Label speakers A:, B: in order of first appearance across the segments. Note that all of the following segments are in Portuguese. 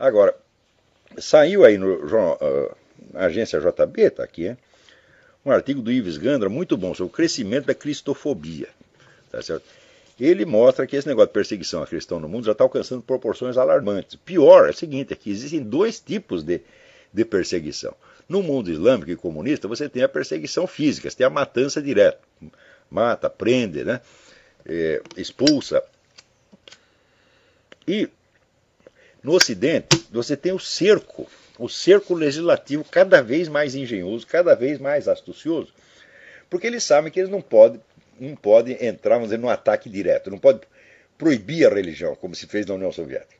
A: Agora, saiu aí na agência JB, está aqui, um artigo do Ives Gandra muito bom sobre o crescimento da cristofobia. Tá certo? Ele mostra que esse negócio de perseguição a cristão no mundo já está alcançando proporções alarmantes. Pior é o seguinte, é que existem dois tipos de perseguição. No mundo islâmico e comunista, você tem a perseguição física, você tem a matança direta. Mata, prende, né? Expulsa. E no Ocidente, você tem o cerco legislativo cada vez mais engenhoso, cada vez mais astucioso, porque eles sabem que eles não podem entrar, vamos dizer, num ataque direto, não pode proibir a religião, como se fez na União Soviética,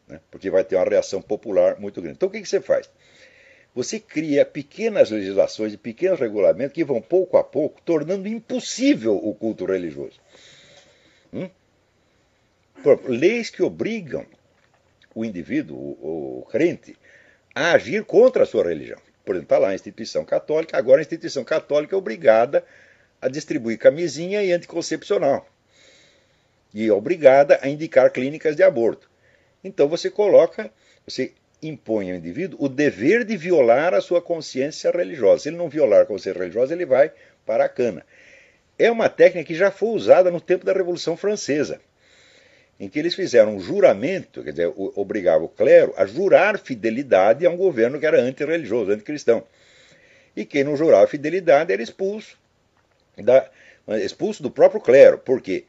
A: né? Porque vai ter uma reação popular muito grande. Então o que você faz? Você cria pequenas legislações e pequenos regulamentos que vão pouco a pouco tornando impossível o culto religioso. Leis que obrigam o indivíduo, o crente, a agir contra a sua religião. Por exemplo, está lá a instituição católica, agora a instituição católica é obrigada a distribuir camisinha e anticoncepcional. E é obrigada a indicar clínicas de aborto. Então você impõe ao indivíduo o dever de violar a sua consciência religiosa. Se ele não violar a consciência religiosa, ele vai para a cana. É uma técnica que já foi usada no tempo da Revolução Francesa, em que eles fizeram um juramento, quer dizer, obrigava o clero a jurar fidelidade a um governo que era antirreligioso, anticristão. E quem não jurava fidelidade era expulso do próprio clero. Por quê?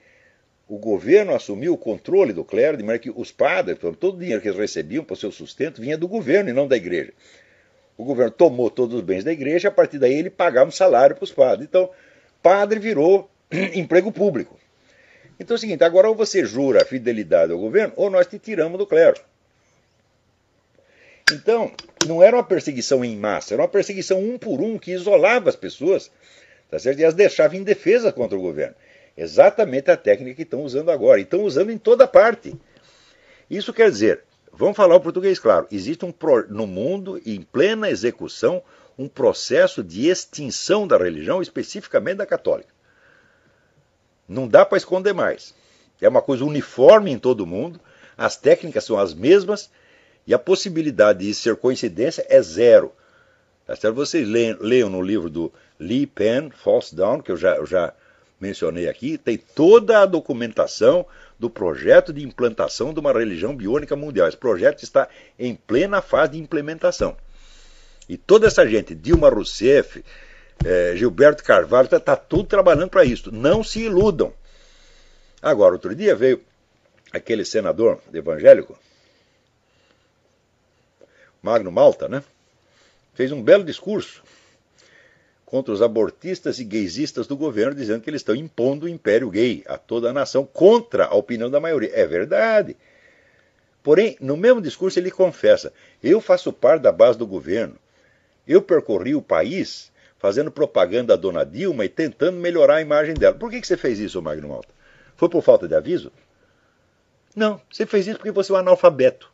A: O governo assumiu o controle do clero, de maneira que os padres, todo o dinheiro que eles recebiam para o seu sustento vinha do governo e não da igreja. O governo tomou todos os bens da igreja e a partir daí ele pagava um salário para os padres. Então, padre virou emprego público. Então é o seguinte, agora ou você jura fidelidade ao governo ou nós te tiramos do clero. Então, não era uma perseguição em massa, era uma perseguição um por um que isolava as pessoas, tá certo? E as deixava indefesas contra o governo. Exatamente a técnica que estão usando agora. E estão usando em toda parte. Isso quer dizer, vamos falar o português claro, existe no mundo, em plena execução, um processo de extinção da religião, especificamente da católica. Não dá para esconder mais. É uma coisa uniforme em todo o mundo, as técnicas são as mesmas e a possibilidade de isso ser coincidência é zero. Tá certo? Vocês leiam no livro do Lee Penn, False Dawn, que eu já mencionei aqui, tem toda a documentação do projeto de implantação de uma religião biônica mundial. Esse projeto está em plena fase de implementação. E toda essa gente, Dilma Rousseff, Gilberto Carvalho, está tudo trabalhando para isso. Não se iludam. Agora, outro dia veio aquele senador evangélico, Magno Malta, né? Fez um belo discurso contra os abortistas e gaysistas do governo, dizendo que eles estão impondo o império gay a toda a nação, contra a opinião da maioria. É verdade. Porém, no mesmo discurso ele confessa, eu faço parte da base do governo, eu percorri o país fazendo propaganda à dona Dilma e tentando melhorar a imagem dela. Por que você fez isso, Magno Malta? Foi por falta de aviso? Não, você fez isso porque você é um analfabeto.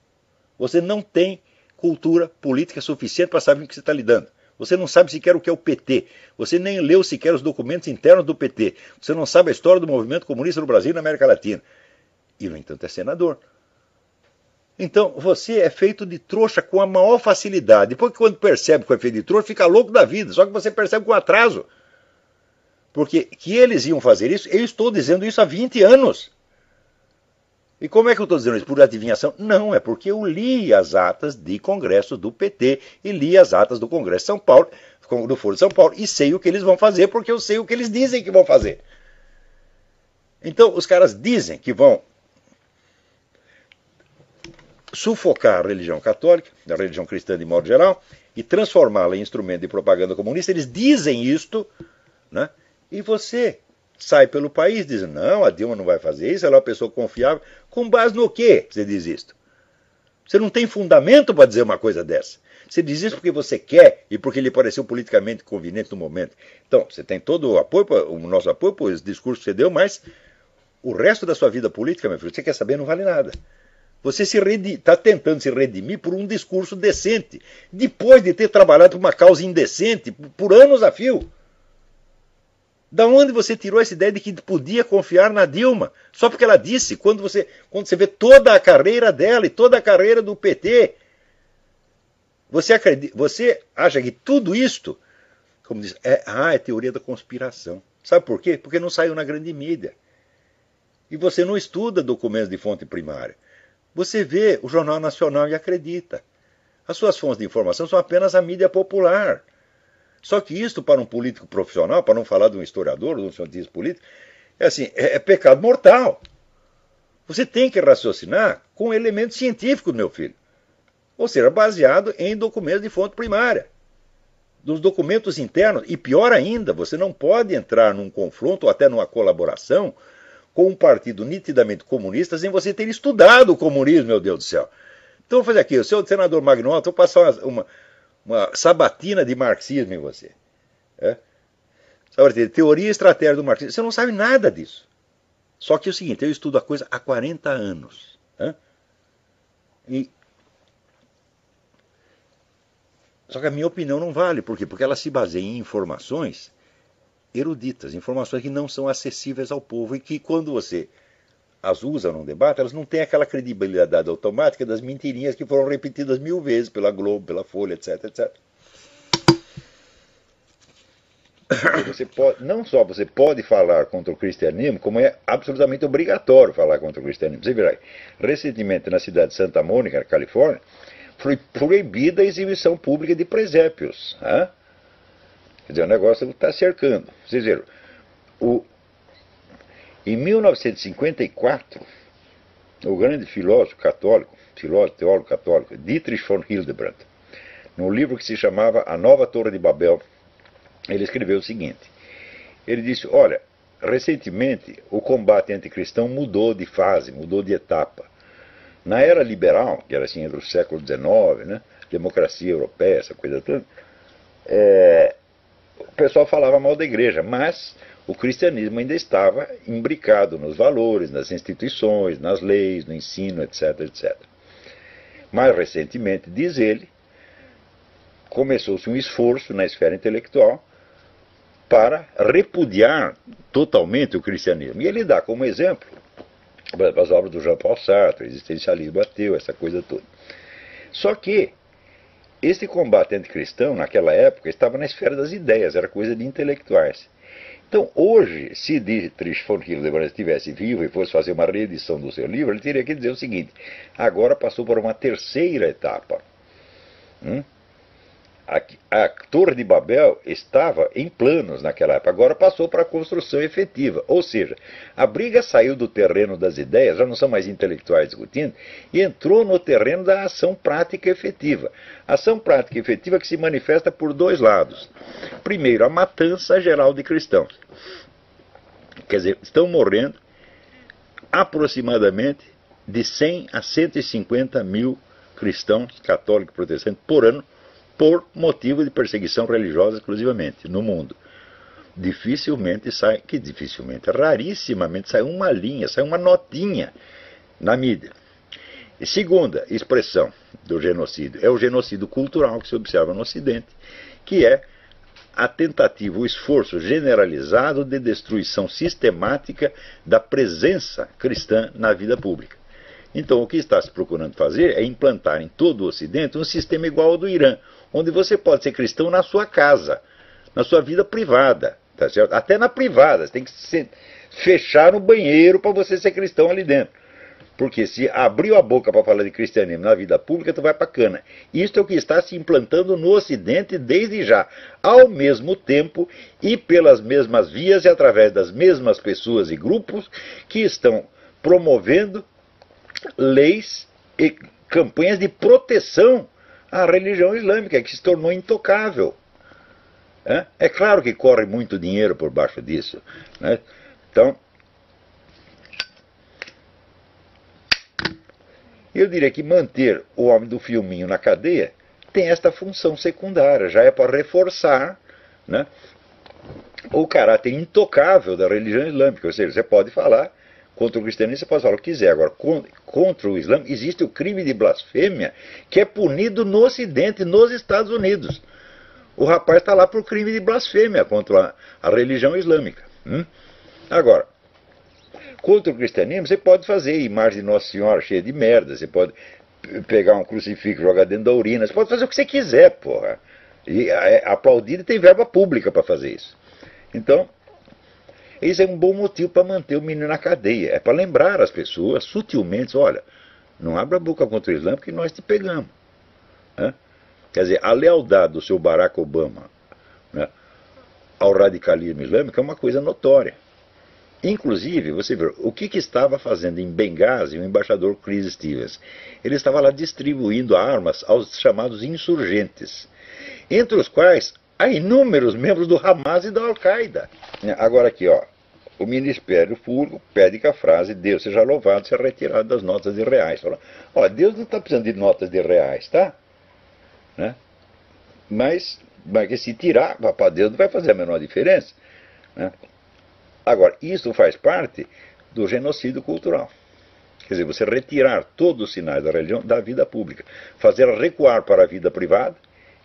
A: Você não tem cultura política suficiente para saber com o que você está lidando. Você não sabe sequer o que é o PT. Você nem leu sequer os documentos internos do PT. Você não sabe a história do movimento comunista no Brasil e na América Latina. E, no entanto, é senador. Então, você é feito de trouxa com a maior facilidade. Depois que quando percebe que é feito de trouxa, fica louco da vida. Só que você percebe com atraso. Porque que eles iam fazer isso, eu estou dizendo isso há 20 anos. E como é que eu estou dizendo isso? Por adivinhação? Não, é porque eu li as atas de congresso do PT e li as atas do Congresso de São Paulo, do Foro de São Paulo, e sei o que eles vão fazer porque eu sei o que eles dizem que vão fazer. Então, os caras dizem que vão sufocar a religião católica, a religião cristã de modo geral, e transformá-la em instrumento de propaganda comunista. Eles dizem isto, né? E você sai pelo país dizendo, não, a Dilma não vai fazer isso, ela é uma pessoa confiável. Com base no quê você diz isto? Você não tem fundamento para dizer uma coisa dessa. Você diz isso porque você quer e porque lhe pareceu politicamente conveniente no momento. Então, você tem todo o apoio, o nosso apoio por esse discurso que você deu, mas o resto da sua vida política, meu filho, você quer saber, não vale nada. Você está tentando se redimir por um discurso decente, depois de ter trabalhado por uma causa indecente por anos a fio. Da onde você tirou essa ideia de que podia confiar na Dilma? Só porque ela disse, quando você vê toda a carreira dela e toda a carreira do PT, Você acha que tudo isto, como diz, é teoria da conspiração. Sabe por quê? Porque não saiu na grande mídia. E você não estuda documentos de fonte primária. Você vê o Jornal Nacional e acredita. As suas fontes de informação são apenas a mídia popular. Só que isto, para um político profissional, para não falar de um historiador, de um cientista político, é pecado mortal. Você tem que raciocinar com elementos científicos, meu filho. Ou seja, baseado em documentos de fonte primária. Dos documentos internos. E pior ainda, você não pode entrar num confronto ou até numa colaboração com um partido nitidamente comunista sem você ter estudado o comunismo, meu Deus do céu. Então, vou fazer aqui, o seu senador Magnota, vou passar uma sabatina de marxismo em você. Sabe, teoria e estratégia do marxismo. Você não sabe nada disso. Só que é o seguinte, eu estudo a coisa há 40 anos. Só que a minha opinião não vale. Por quê? Porque ela se baseia em informações eruditas, informações que não são acessíveis ao povo e que, quando você as usa num debate, elas não têm aquela credibilidade automática das mentirinhas que foram repetidas 1000 vezes pela Globo, pela Folha, etc, etc. Não só você pode falar contra o cristianismo, como é absolutamente obrigatório falar contra o cristianismo. Você verá, recentemente na cidade de Santa Mônica, na Califórnia, foi proibida a exibição pública de presépios. Quer dizer, o negócio está cercando. Vocês viram, em 1954, o grande filósofo teólogo católico, Dietrich von Hildebrand, num livro que se chamava A Nova Torre de Babel, ele escreveu o seguinte. Ele disse, olha, recentemente o combate anticristão mudou de fase, mudou de etapa. Na era liberal, que era assim entre o século XIX, né, democracia europeia, essa coisa toda, o pessoal falava mal da igreja, mas o cristianismo ainda estava imbricado nos valores, nas instituições, nas leis, no ensino, etc, etc. Mais recentemente, diz ele, começou-se um esforço na esfera intelectual para repudiar totalmente o cristianismo. E ele dá como exemplo as obras do Jean-Paul Sartre, o existencialismo ateu, essa coisa toda. Só que esse combate anticristão, naquela época, estava na esfera das ideias, era coisa de intelectuais. Então, hoje, se Dietrich von Hildebrand estivesse vivo e fosse fazer uma reedição do seu livro, ele teria que dizer o seguinte, agora passou por uma terceira etapa. A Torre de Babel estava em planos naquela época, agora passou para a construção efetiva. Ou seja, a briga saiu do terreno das ideias, já não são mais intelectuais discutindo, e entrou no terreno da ação prática efetiva. Ação prática efetiva que se manifesta por dois lados. Primeiro, a matança geral de cristãos. Quer dizer, estão morrendo aproximadamente de 100 a 150 mil cristãos católicos e protestantes por ano, por motivo de perseguição religiosa exclusivamente, no mundo. Rarissimamente sai uma linha, sai uma notinha na mídia. E segunda expressão do genocídio é o genocídio cultural que se observa no Ocidente, que é a tentativa, o esforço generalizado de destruição sistemática da presença cristã na vida pública. Então, o que está se procurando fazer é implantar em todo o Ocidente um sistema igual ao do Irã, onde você pode ser cristão na sua casa, na sua vida privada, tá certo? Até na privada, você tem que fechar no banheiro para você ser cristão ali dentro. Porque se abriu a boca para falar de cristianismo na vida pública, tu vai para cana. Isto é o que está se implantando no Ocidente desde já, ao mesmo tempo e pelas mesmas vias e através das mesmas pessoas e grupos que estão promovendo leis e campanhas de proteção à religião islâmica, que se tornou intocável. É claro que corre muito dinheiro por baixo disso, né? Então, eu diria que manter o homem do filminho na cadeia tem esta função secundária, já é para reforçar, né, o caráter intocável da religião islâmica. Ou seja, você pode falar contra o cristianismo, você pode falar o que quiser. Agora, contra o Islã, existe o crime de blasfêmia que é punido no Ocidente, nos Estados Unidos. O rapaz está lá por crime de blasfêmia contra a religião islâmica. Agora, contra o cristianismo, você pode fazer imagem de Nossa Senhora cheia de merda, você pode pegar um crucifixo e jogar dentro da urina. Você pode fazer o que você quiser, porra. E é aplaudido e tem verba pública para fazer isso. Então, isso é um bom motivo para manter o menino na cadeia. É para lembrar as pessoas sutilmente, olha, não abra a boca contra o Islã porque nós te pegamos. Né? Quer dizer, a lealdade do seu Barack Obama, né, ao radicalismo islâmico é uma coisa notória. Inclusive, você vê, o que estava fazendo em Benghazi o embaixador Chris Stevens? Ele estava lá distribuindo armas aos chamados insurgentes, entre os quais há inúmeros membros do Hamas e da Al-Qaeda. Agora aqui, ó, o Ministério Público pede que a frase Deus seja louvado seja retirada das notas de reais. Fala, ó, Deus não está precisando de notas de reais, tá? Né? Mas se tirar, para Deus não vai fazer a menor diferença. Né? Agora, isso faz parte do genocídio cultural. Quer dizer, você retirar todos os sinais da religião da vida pública, fazer recuar para a vida privada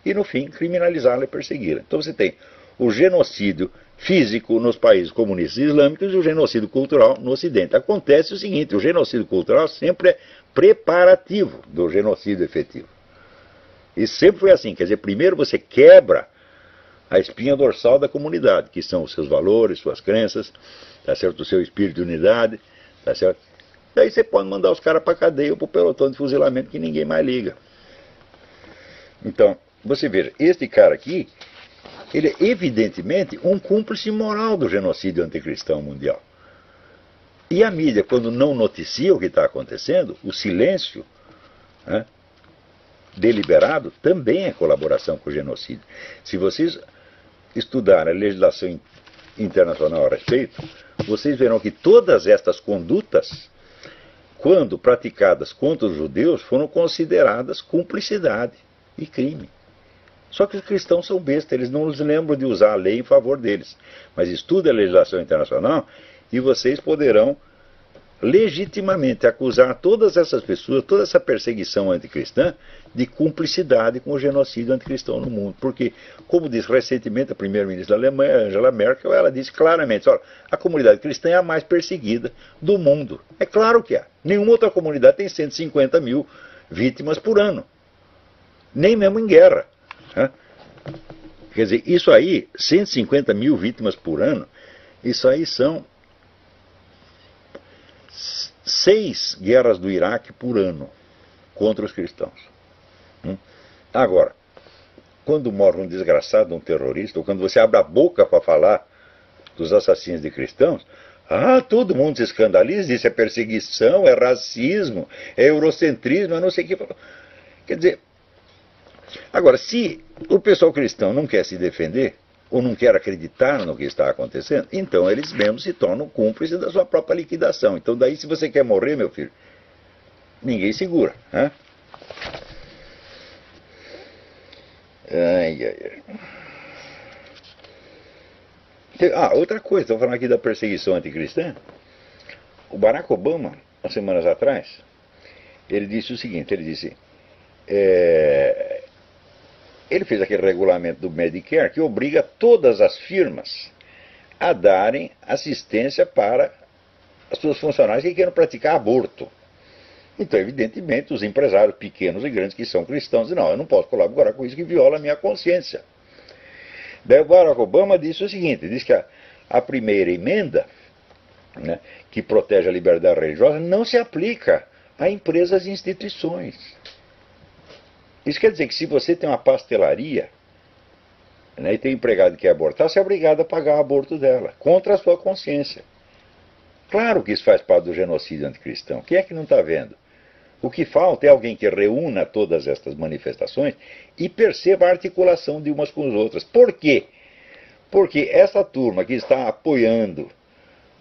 A: e, no fim, criminalizá-la e persegui-la. Então você tem o genocídio físico nos países comunistas e islâmicos e o genocídio cultural no Ocidente. Acontece o seguinte, o genocídio cultural sempre é preparativo do genocídio efetivo. E sempre foi assim, quer dizer, primeiro você quebra a espinha dorsal da comunidade, que são os seus valores, suas crenças, tá certo? O seu espírito de unidade, tá certo? Daí você pode mandar os caras para a cadeia ou para o pelotão de fuzilamento que ninguém mais liga. Então, você veja, este cara aqui, ele é evidentemente um cúmplice moral do genocídio anticristão mundial. E a mídia, quando não noticia o que está acontecendo, o silêncio, né, deliberado, também é colaboração com o genocídio. Se vocês estudarem a legislação internacional a respeito, vocês verão que todas estas condutas, quando praticadas contra os judeus, foram consideradas cumplicidade e crime. Só que os cristãos são bestas, eles não se lembram de usar a lei em favor deles. Mas estudem a legislação internacional e vocês poderão legitimamente acusar todas essas pessoas, toda essa perseguição anticristã, de cumplicidade com o genocídio anticristão no mundo. Porque, como disse recentemente a primeira-ministra da Alemanha, Angela Merkel, ela disse claramente, olha, a comunidade cristã é a mais perseguida do mundo. É claro que é. Nenhuma outra comunidade tem 150 mil vítimas por ano. Nem mesmo em guerra. Né? Quer dizer, isso aí, 150 mil vítimas por ano, isso aí são 6 guerras do Iraque por ano contra os cristãos. Agora, quando morre um desgraçado, um terrorista, ou quando você abre a boca para falar dos assassinos de cristãos, todo mundo se escandaliza, isso é perseguição, é racismo, é eurocentrismo, é não sei o que. Quer dizer, agora, se o pessoal cristão não quer se defender, ou não quer acreditar no que está acontecendo, então eles mesmos se tornam cúmplices da sua própria liquidação. Então daí, se você quer morrer, meu filho, ninguém segura. Né? Outra coisa, estou falando aqui da perseguição anticristã. O Barack Obama, umas semanas atrás, ele disse o seguinte, ele disse... Ele fez aquele regulamento do Medicare que obriga todas as firmas a darem assistência para as suas funcionárias que queiram praticar aborto. Então, evidentemente, os empresários pequenos e grandes que são cristãos dizem, não, eu não posso colaborar com isso que viola a minha consciência. Daí o Barack Obama disse o seguinte, disse que a primeira emenda, né, que protege a liberdade religiosa, não se aplica a empresas e instituições. Isso quer dizer que se você tem uma pastelaria, né, e tem um empregado que quer abortar, você é obrigado a pagar o aborto dela, contra a sua consciência. Claro que isso faz parte do genocídio anticristão. Quem é que não está vendo? O que falta é alguém que reúna todas estas manifestações e perceba a articulação de umas com as outras. Por quê? Porque essa turma que está apoiando,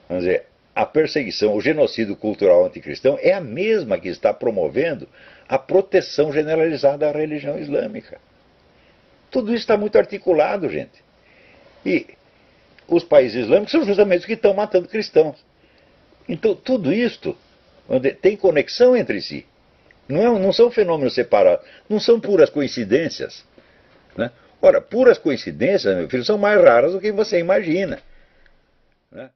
A: vamos dizer, a perseguição, o genocídio cultural anticristão, é a mesma que está promovendo a proteção generalizada da religião islâmica. Tudo isso está muito articulado, gente. E os países islâmicos são justamente os que estão matando cristãos. Então, tudo isto tem conexão entre si. Não são fenômenos separados, não são puras coincidências. Né? Ora, puras coincidências, meu filho, são mais raras do que você imagina. Né?